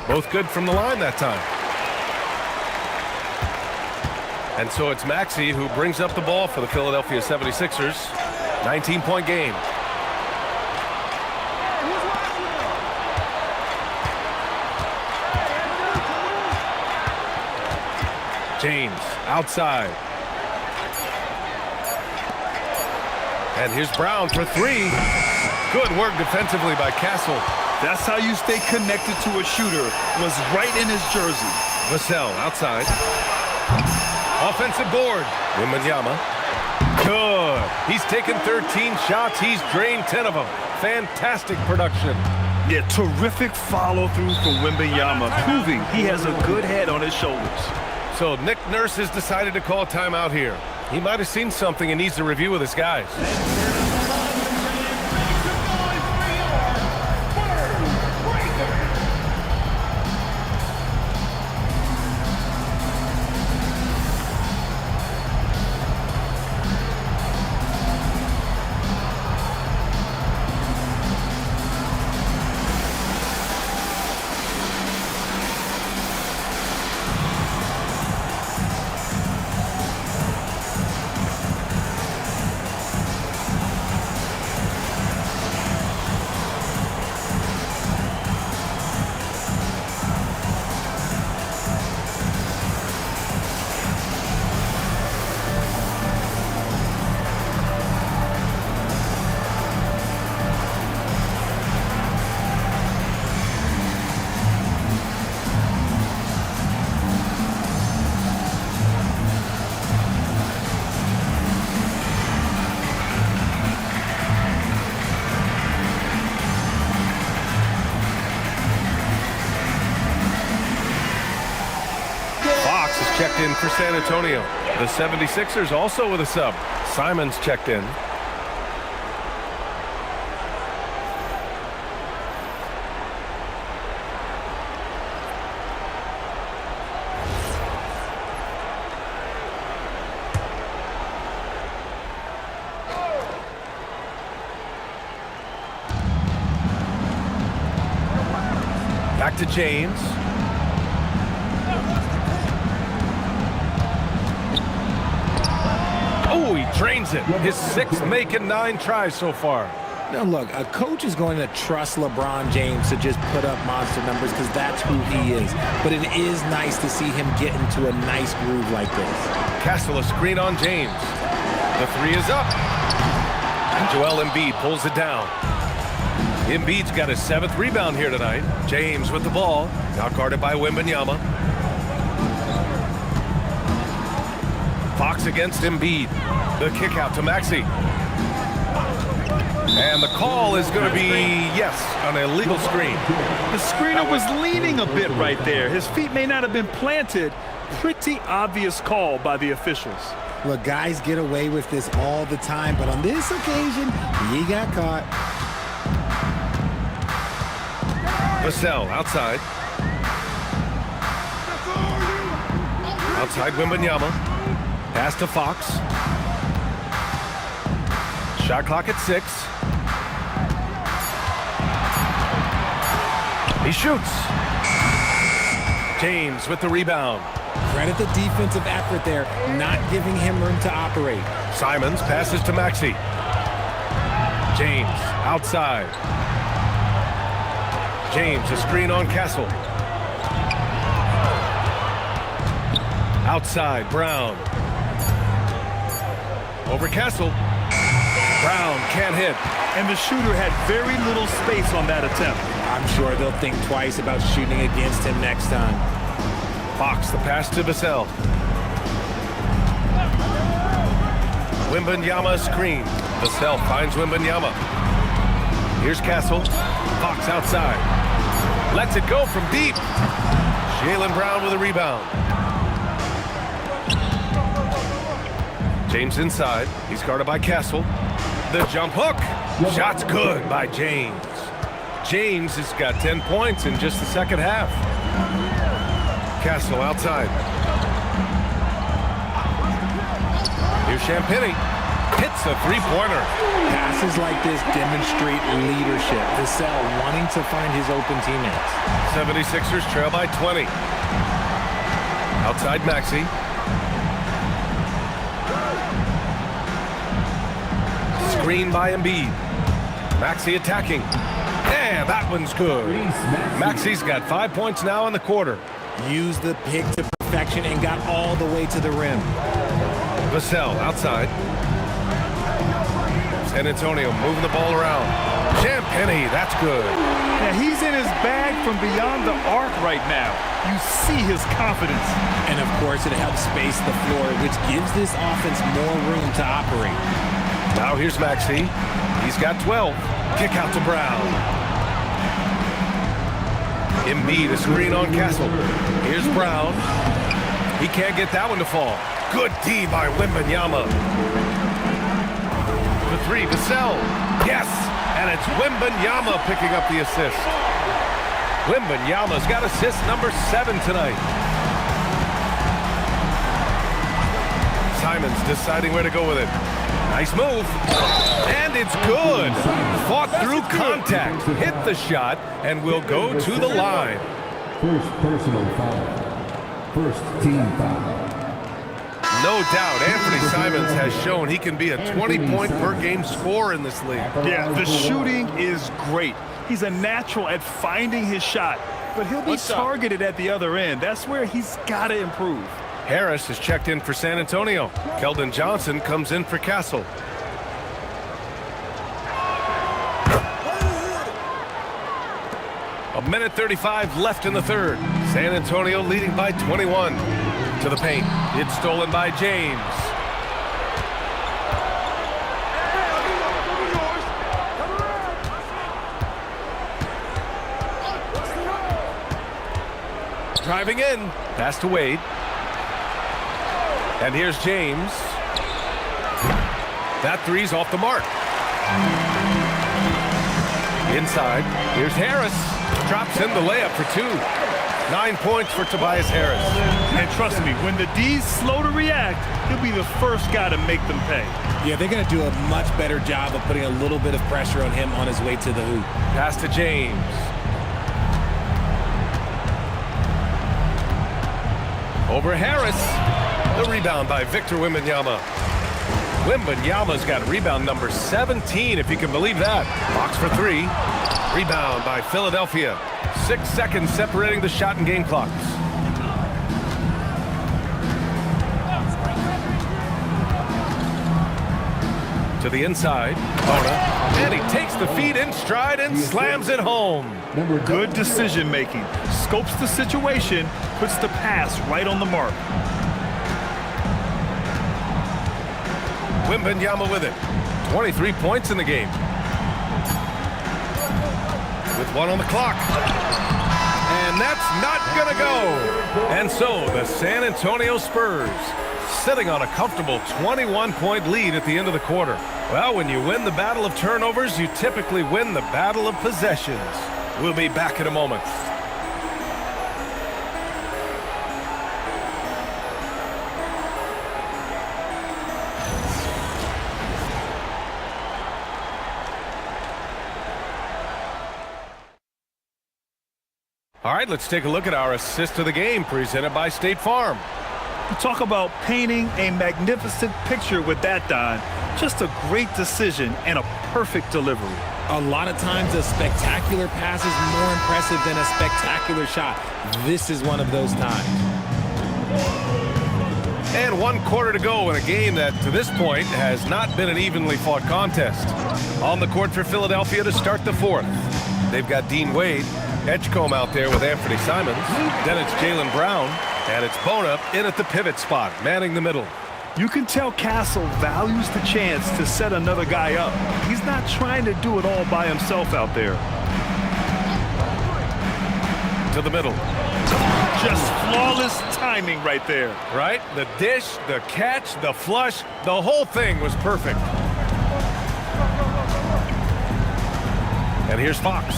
Both good from the line that time. And so it's Maxey who brings up the ball for the Philadelphia 76ers. 19-point game. James outside. And here's Brown for 3. Good work defensively by Castle. That's how you stay connected to a shooter. Was right in his jersey. Vassell outside. Offensive board. Wembanyama. Good. He's taken 13 shots. He's drained 10 of them. Fantastic production. Yeah, terrific follow-through from Wembanyama, proving he has a good head on his shoulders. So Nick Nurse has decided to call a timeout here. He might have seen something and needs to review with his guys. for San Antonio. The 76ers also with a sub. Simons checked in. Back to James. Oh, he drains it. His 6th make in 9 tries so far. Now, look, a coach is going to trust LeBron James to just put up monster numbers because that's who he is. But it is nice to see him get into a nice groove like this. Castle a screen on James. The 3 is up. And Joel Embiid pulls it down. Embiid's got his 7th rebound here tonight. James with the ball. Now guarded by Wembanyama. Fox against Embiid. The kick out to Maxey. And the call is going to be, yes, an illegal screen. The screener was leaning a bit right there. His feet may not have been planted. Pretty obvious call by the officials. Look, guys get away with this all the time, but on this occasion, he got caught. Vassell outside. Outside Wembanyama. Pass to Fox. Shot clock at 6. He shoots. James with the rebound. Credit the defensive effort there, not giving him room to operate. Simons passes to Maxey. James outside. James a screen on Castle. Outside Brown. Over Castle. Brown can't hit. And the shooter had very little space on that attempt. I'm sure they'll think twice about shooting against him next time. Fox the pass to Vassell. Wembanyama screen. Vassell finds Wembanyama. Here's Castle. Fox outside. Lets it go from deep. Jaylen Brown with a rebound. James inside. He's guarded by Castle. The jump hook. Shot's good by James. James has got 10 points in just the second half. Castle outside. Here's Champagnie. Hits a three-pointer. Passes like this demonstrate leadership. Vassell wanting to find his open teammates. 76ers trail by 20. Outside Maxey. Screen by Embiid. Maxey attacking. And that one's good. Maxey's got 5 points now in the quarter. Used the pick to perfection and got all the way to the rim. Vassell outside. San Antonio moving the ball around. Champagnie, that's good. Now he's in his bag from beyond the arc right now. You see his confidence. And of course it helps space the floor, which gives this offense more room to operate. Now here's Maxey. He's got 12. Kick out to Brown. Embiid a screen on Castle. Here's Brown. He can't get that one to fall. Good D by Wembanyama. The 3, Vassell. Yes! And it's Wembanyama picking up the assist. Wembanyama's got assist number 7 tonight. Simons deciding where to go with it. Nice move. And it's good. Fought through contact. Hit the shot and will go to the line. First personal foul. First team foul. No doubt, Anthony Simons has shown he can be a 20-point-per-game scorer in this league. Yeah, the shooting is great. He's a natural at finding his shot, but he'll be targeted at the other end. That's where he's got to improve. Harris has checked in for San Antonio. Keldon Johnson comes in for Castle. A minute 35 left in the third. San Antonio leading by 21. To the paint. It's stolen by James. Driving in. Pass to Wade. And here's James. That three's off the mark. Inside, here's Harris. Drops in the layup for 2. 9 points for Tobias Harris. And trust me, when the D's slow to react, he'll be the first guy to make them pay. Yeah, they're going to do a much better job of putting a little bit of pressure on him on his way to the hoop. Pass to James. Over Harris. The rebound by Victor Wembanyama. Wembanyama's got rebound number 17, if you can believe that. Box for 3. Rebound by Philadelphia. 6 seconds separating the shot and game clocks. To the inside. Bona. And he takes the feed in stride and slams it home. Good decision making. Scopes the situation, puts the pass right on the mark. Wembanyama with it. 23 points in the game. With 1 on the clock. And that's not going to go. And so the San Antonio Spurs sitting on a comfortable 21-point lead at the end of the quarter. Well, when you win the battle of turnovers, you typically win the battle of possessions. We'll be back in a moment. All right, let's take a look at our assist of the game presented by State Farm. You talk about painting a magnificent picture with that, Don. Just a great decision and a perfect delivery. A lot of times a spectacular pass is more impressive than a spectacular shot. This is one of those times. And 1 quarter to go in a game that, to this point, has not been an evenly fought contest. On the court for Philadelphia to start the 4th. They've got Dean Wade, Edgecombe out there with Anthony Simons. Then it's Jaylen Brown, and it's Bona in at the pivot spot, manning the middle. You can tell Castle values the chance to set another guy up. He's not trying to do it all by himself out there. To the middle. Just flawless timing right there. Right? The dish, the catch, the flush, the whole thing was perfect. And here's Fox.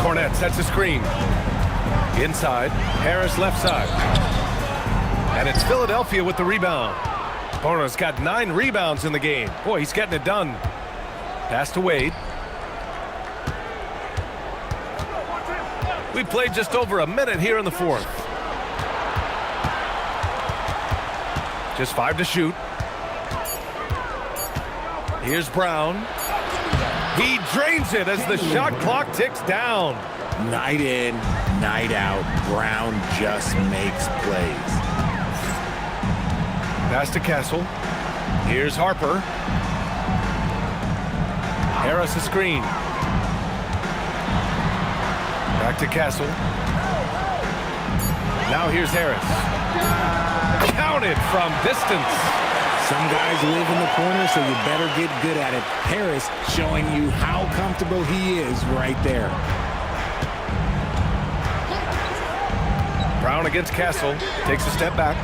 Cornette sets a screen. Inside, Harris left side. And it's Philadelphia with the rebound. Bona's got 9 rebounds in the game. Boy, he's getting it done. Pass to Wade. We played just over a minute here in the 4th. Just 5 to shoot. Here's Brown. He drains it as the shot clock ticks down. Night in, night out, Brown just makes plays. Pass to Castle. Here's Harper. Harris a screen. Back to Castle. Now here's Harris. Counted from distance. Some guys live in the corner, so you better get good at it. Harris showing you how comfortable he is right there. Brown against Castle. Takes a step back.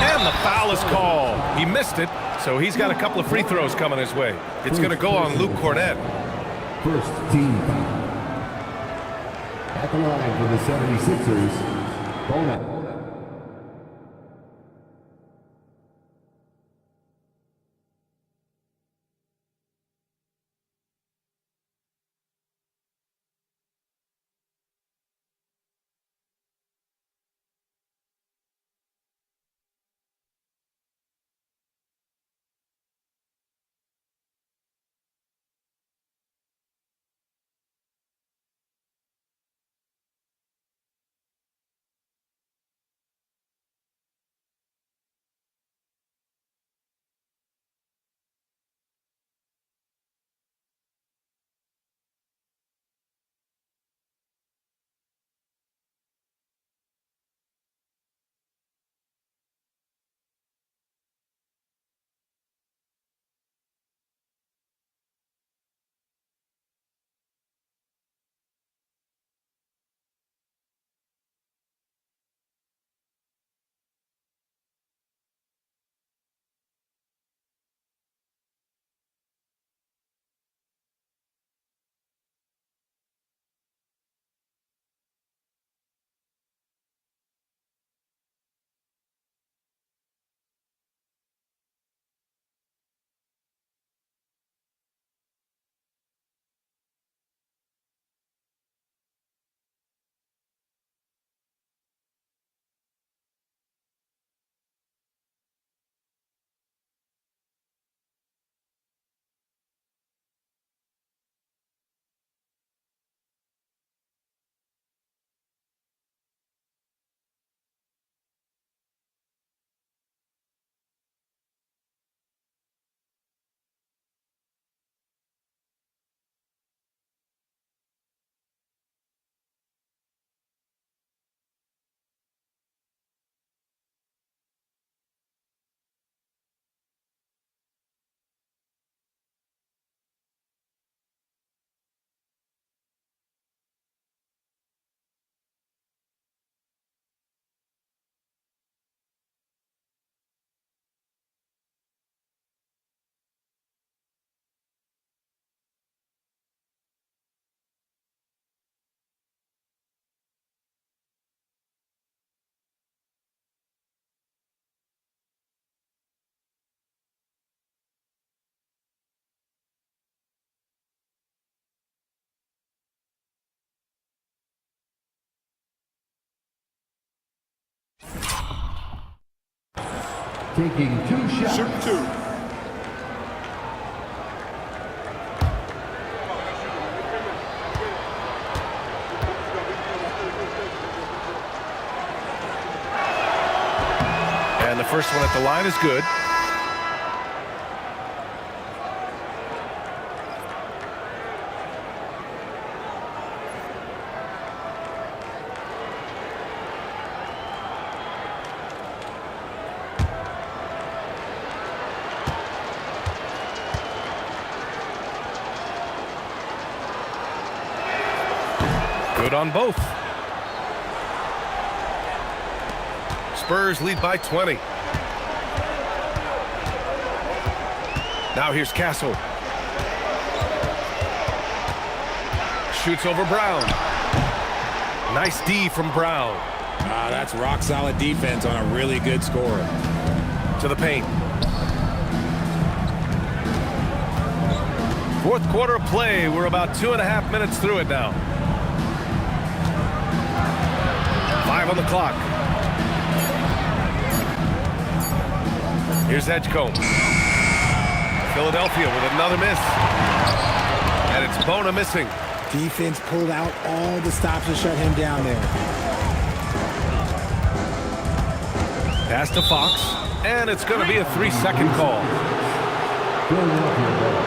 And the foul is called. He missed it, so he's got a couple of free throws coming his way. It's going to go on Luke Cornette. First team foul. At the line for the 76ers, Bona. taking 2 shots. Shoot 2. And the first one at the line is good. Good on both. Spurs lead by 20. Now here's Castle. Shoots over Brown. Nice D from Brown. That's rock solid defense on a really good scorer. To the paint. Fourth quarter of play. We're about 2.5 minutes through it now. 5 on the clock. Here's Edgecombe. Philadelphia with another miss. And it's Bona missing. Defense pulled out all the stops to shut him down there. Pass to Fox. And it's going to be a 3-second call. Philadelphia ball.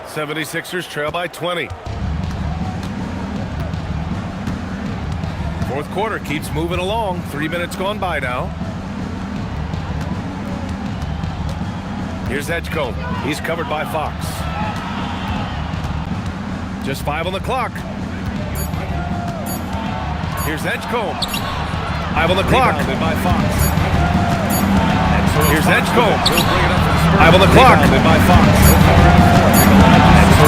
76ers trail by 20. Fourth quarter keeps moving along. 3 minutes gone by now. Here's Edgecombe. He's covered by Fox. Just 5 on the clock. Here's Edgecombe. 5 on the clock. Rebounded by Fox. Here's Edgecombe. 5 on the clock. By Fox.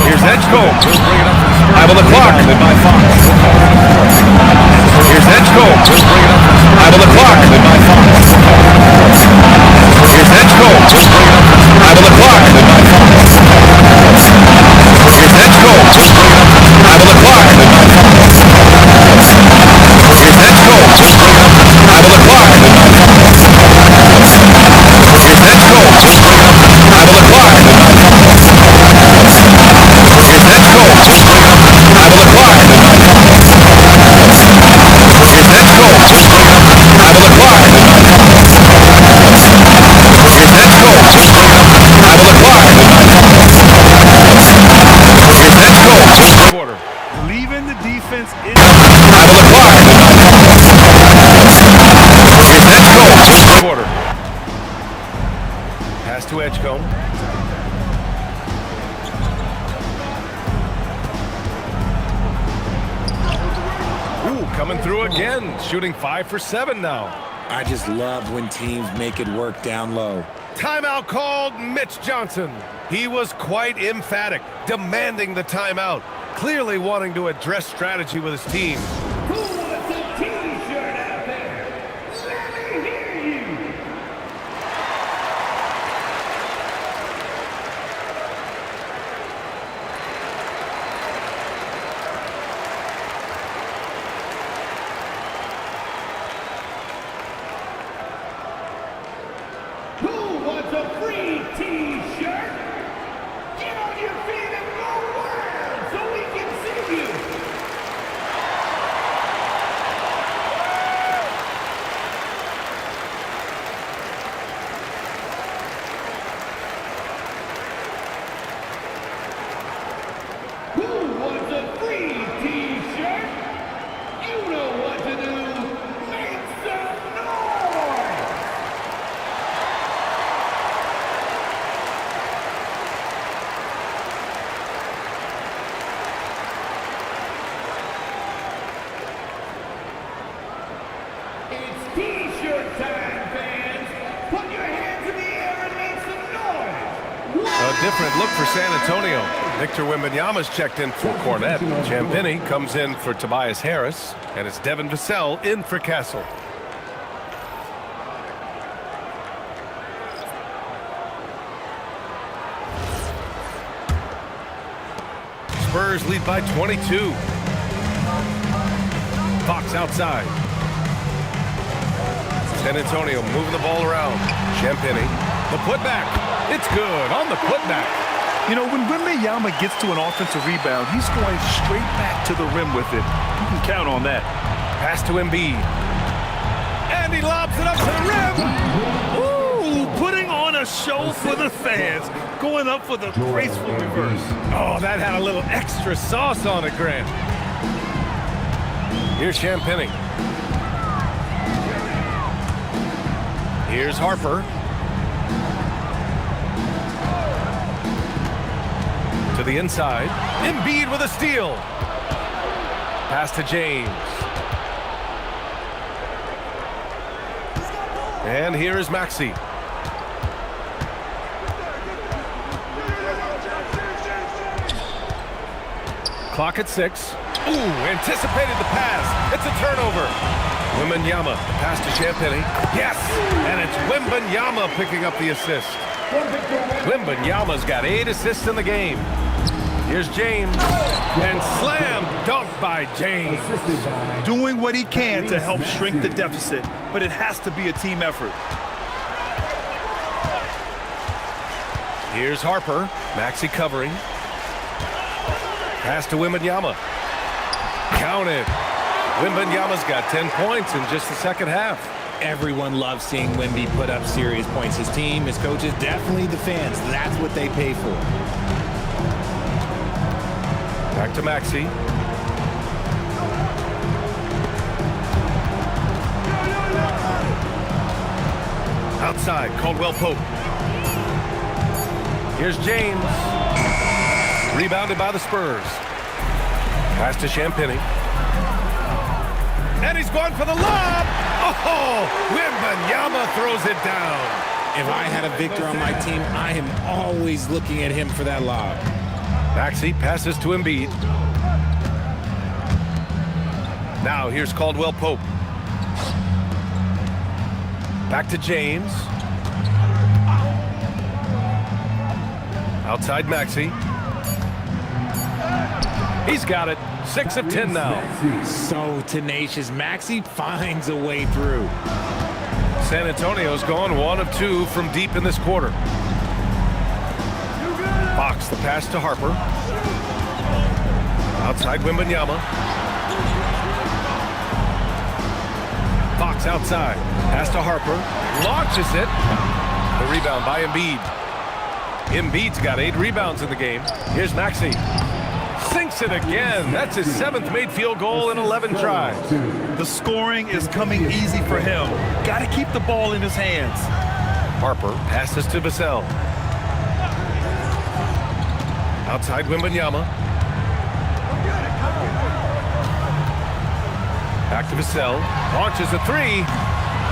Here's Edgecombe. 5 on the clock. By Fox. Here's Edgecombe. 5 on the clock. By Fox. Here's Edgecombe. 5 on the clock. By Fox. Here's Edgecombe. 5 on the clock. By Fox. Here's Edgecombe. 5 on the clock. Here's Edgecombe. 5 on the clock. Here's Edgecombe. 5 on the clock. Here's Edgecombe. 5 on the clock. Here's Edgecombe. 5 on the clock. Here's Edgecombe. Quarter. Leaving the defense in. 5 on the clock. Here's Edgecombe. Quarter. Pass to Edgecombe. Ooh, coming through again. Shooting 5 for 7 now. I just love when teams make it work down low. Timeout called. Mitch Johnson. He was quite emphatic, demanding the timeout, clearly wanting to address strategy with his team. Who wants a T-shirt out there? Let me hear you. Who wants a free T-shirt? Get on your feet and go wild so we can see you. Who wants a free T-shirt? You know what to do. Make some noise. It's T-shirt time, fans. Put your hands in the air and make some noise. A different look for San Antonio. Victor Wembanyama's checked in for Cornette. Champagny comes in for Tobias Harris. And it's Devin Vassell in for Castle. Spurs lead by 22. Fox outside. San Antonio moving the ball around. Champagny, the putback. It's good on the putback. You know, when Wembanyama gets to an offensive rebound, he's going straight back to the rim with it. You can count on that. Pass to Embiid. And he lobs it up to the rim. Ooh, putting on a show for the fans. Going up for the graceful reverse. Oh, that had a little extra sauce on it, Grant. Here's Champagny. Here's Harper. To the inside. Embiid with a steal. Pass to James. And here is Maxey. Clock at 6. Ooh, anticipated the pass. It's a turnover. Wembanyama, pass to Champagny. Yes! And it's Wembanyama picking up the assist. Wembanyama's got 8 assists in the game. Here's James. And slam dunk by James. Doing what he can to help shrink the deficit, but it has to be a team effort. Here's Harper. Maxey covering. Pass to Wembanyama. Counted. Wembanyama's got 10 points in just the second half. Everyone loves seeing Wemby put up serious points. His team, his coaches, definitely the fans. That's what they pay for. Back to Maxey. Outside, Caldwell Pope. Here's James. Rebounded by the Spurs. Pass to Champagny. And he's going for the lob. Oh, Wembanyama throws it down. If I had a Victor on my team, I am always looking at him for that lob. Maxey passes to Embiid. Now here's Caldwell Pope. Back to James. Outside Maxey. He's got it. 6 of 10 now. So tenacious. Maxey finds a way through. San Antonio's gone 1 of 2 from deep in this quarter. Fox, the pass to Harper. Outside Wembanyama. Fox outside. Pass to Harper. Launches it. The rebound by Embiid. Embiid's got 8 rebounds in the game. Here's Maxey. Sinks it again. That's his 7th made field goal in 11 tries. The scoring is coming easy for him. Got to keep the ball in his hands. Harper passes to Vassell. Outside Wembanyama. Back to Vassell. Launches a 3.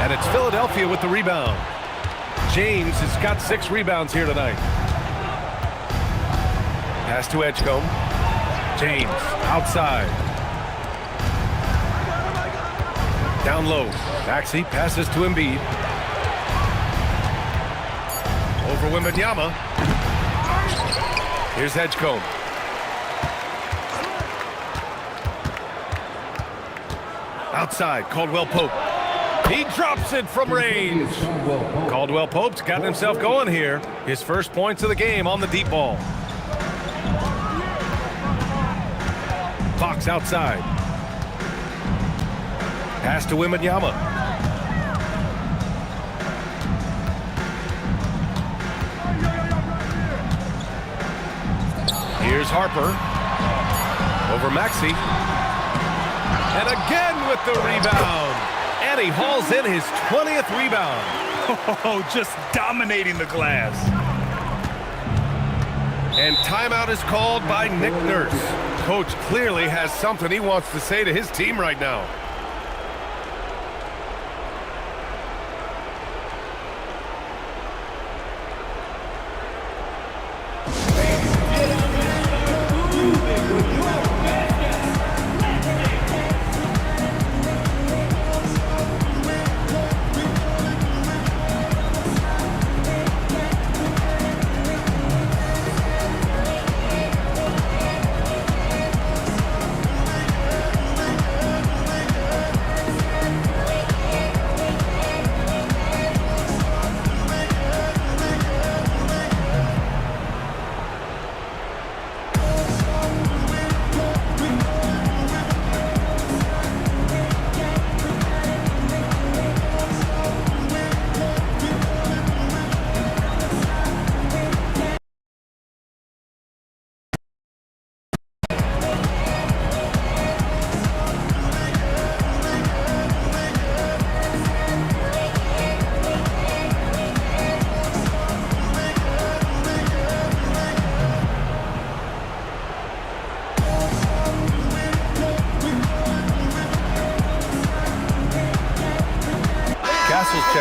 And it's Philadelphia with the rebound. James has got 6 rebounds here tonight. Pass to Edgecombe. James outside. Down low. Maxey passes to Embiid. Over Wembanyama. Here's Edgecombe. Outside, Caldwell Pope. He drops it from range. Caldwell Pope's got himself going here. His first points of the game on the deep ball. Fox outside. Pass to Wembanyama. Here's Harper. Over Maxey. And again with the rebound. And he hauls in his 20th rebound. Oh, just dominating the glass. And timeout is called by Nick Nurse. Coach clearly has something he wants to say to his team right now.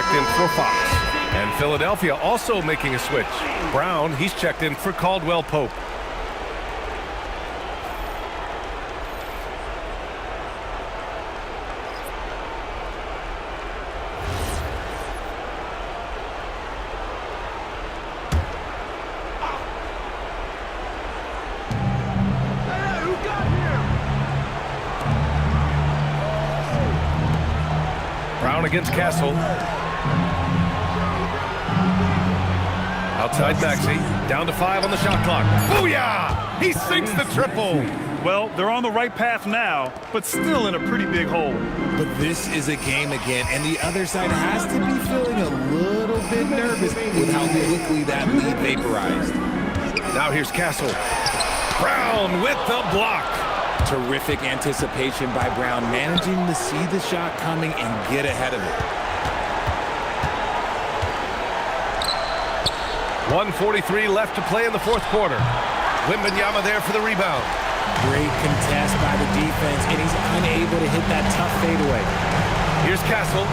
checked in for Fox. And Philadelphia also making a switch. Brown, he's checked in for Caldwell Pope. Brown against Castle. Outside Maxey. Down to 5 on the shot clock. Booyah! He sinks the triple. Well, they're on the right path now, but still in a pretty big hole. But this is a game again, and the other side has to be feeling a little bit nervous with how quickly that lead vaporized. Now here's Castle. Brown with the block. Terrific anticipation by Brown, managing to see the shot coming and get ahead of it. 1:43 left to play in the fourth quarter. Wembanyama there for the rebound. Great contest by the defense, and he's unable to hit that tough fadeaway. Here's Castle.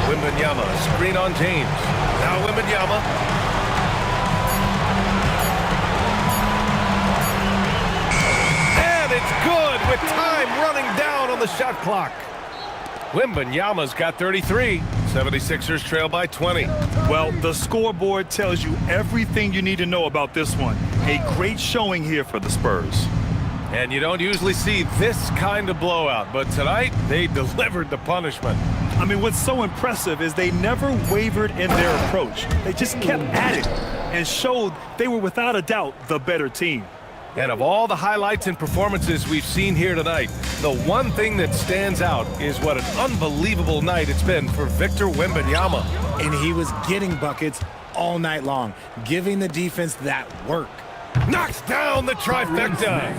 Wembanyama, screen on James. Now Wembanyama. And it's good with time running down on the shot clock. Wembanyama's got 33. 76ers trail by 20. Well, the scoreboard tells you everything you need to know about this one. A great showing here for the Spurs. And you don't usually see this kind of blowout, but tonight they delivered the punishment. I mean, what's so impressive is they never wavered in their approach. They just kept at it and showed they were without a doubt the better team. And of all the highlights and performances we've seen here tonight, the one thing that stands out is what an unbelievable night it's been for Victor Wembanyama. And he was getting buckets all night long, giving the defense that work. Knocks down the trifecta.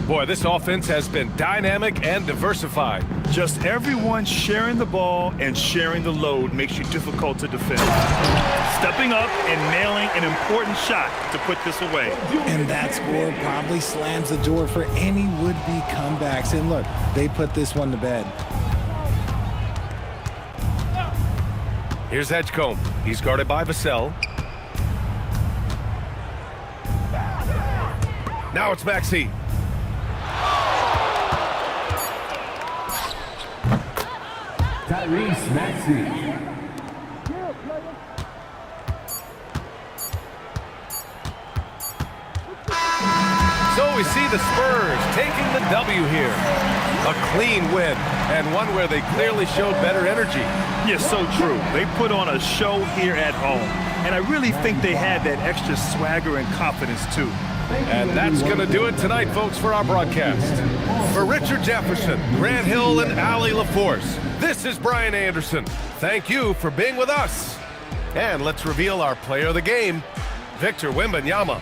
Boy, this offense has been dynamic and diversified. Just everyone sharing the ball and sharing the load makes you difficult to defend. Stepping up and nailing an important shot to put this away. And that score probably slams the door for any would-be comebacks. And look, they put this one to bed. Here's Edgecombe. He's guarded by Vassell. Now it's Maxey. Tyrese Maxey. So we see the Spurs taking the W here. A clean win, and one where they clearly showed better energy. Yes, so true. They put on a show here at home. And I really think they had that extra swagger and confidence, too. And that's going to do it tonight, folks, for our broadcast. For Richard Jefferson, Grant Hill, and Allie LaForce, this is Brian Anderson. Thank you for being with us. And let's reveal our player of the game, Victor Wembanyama.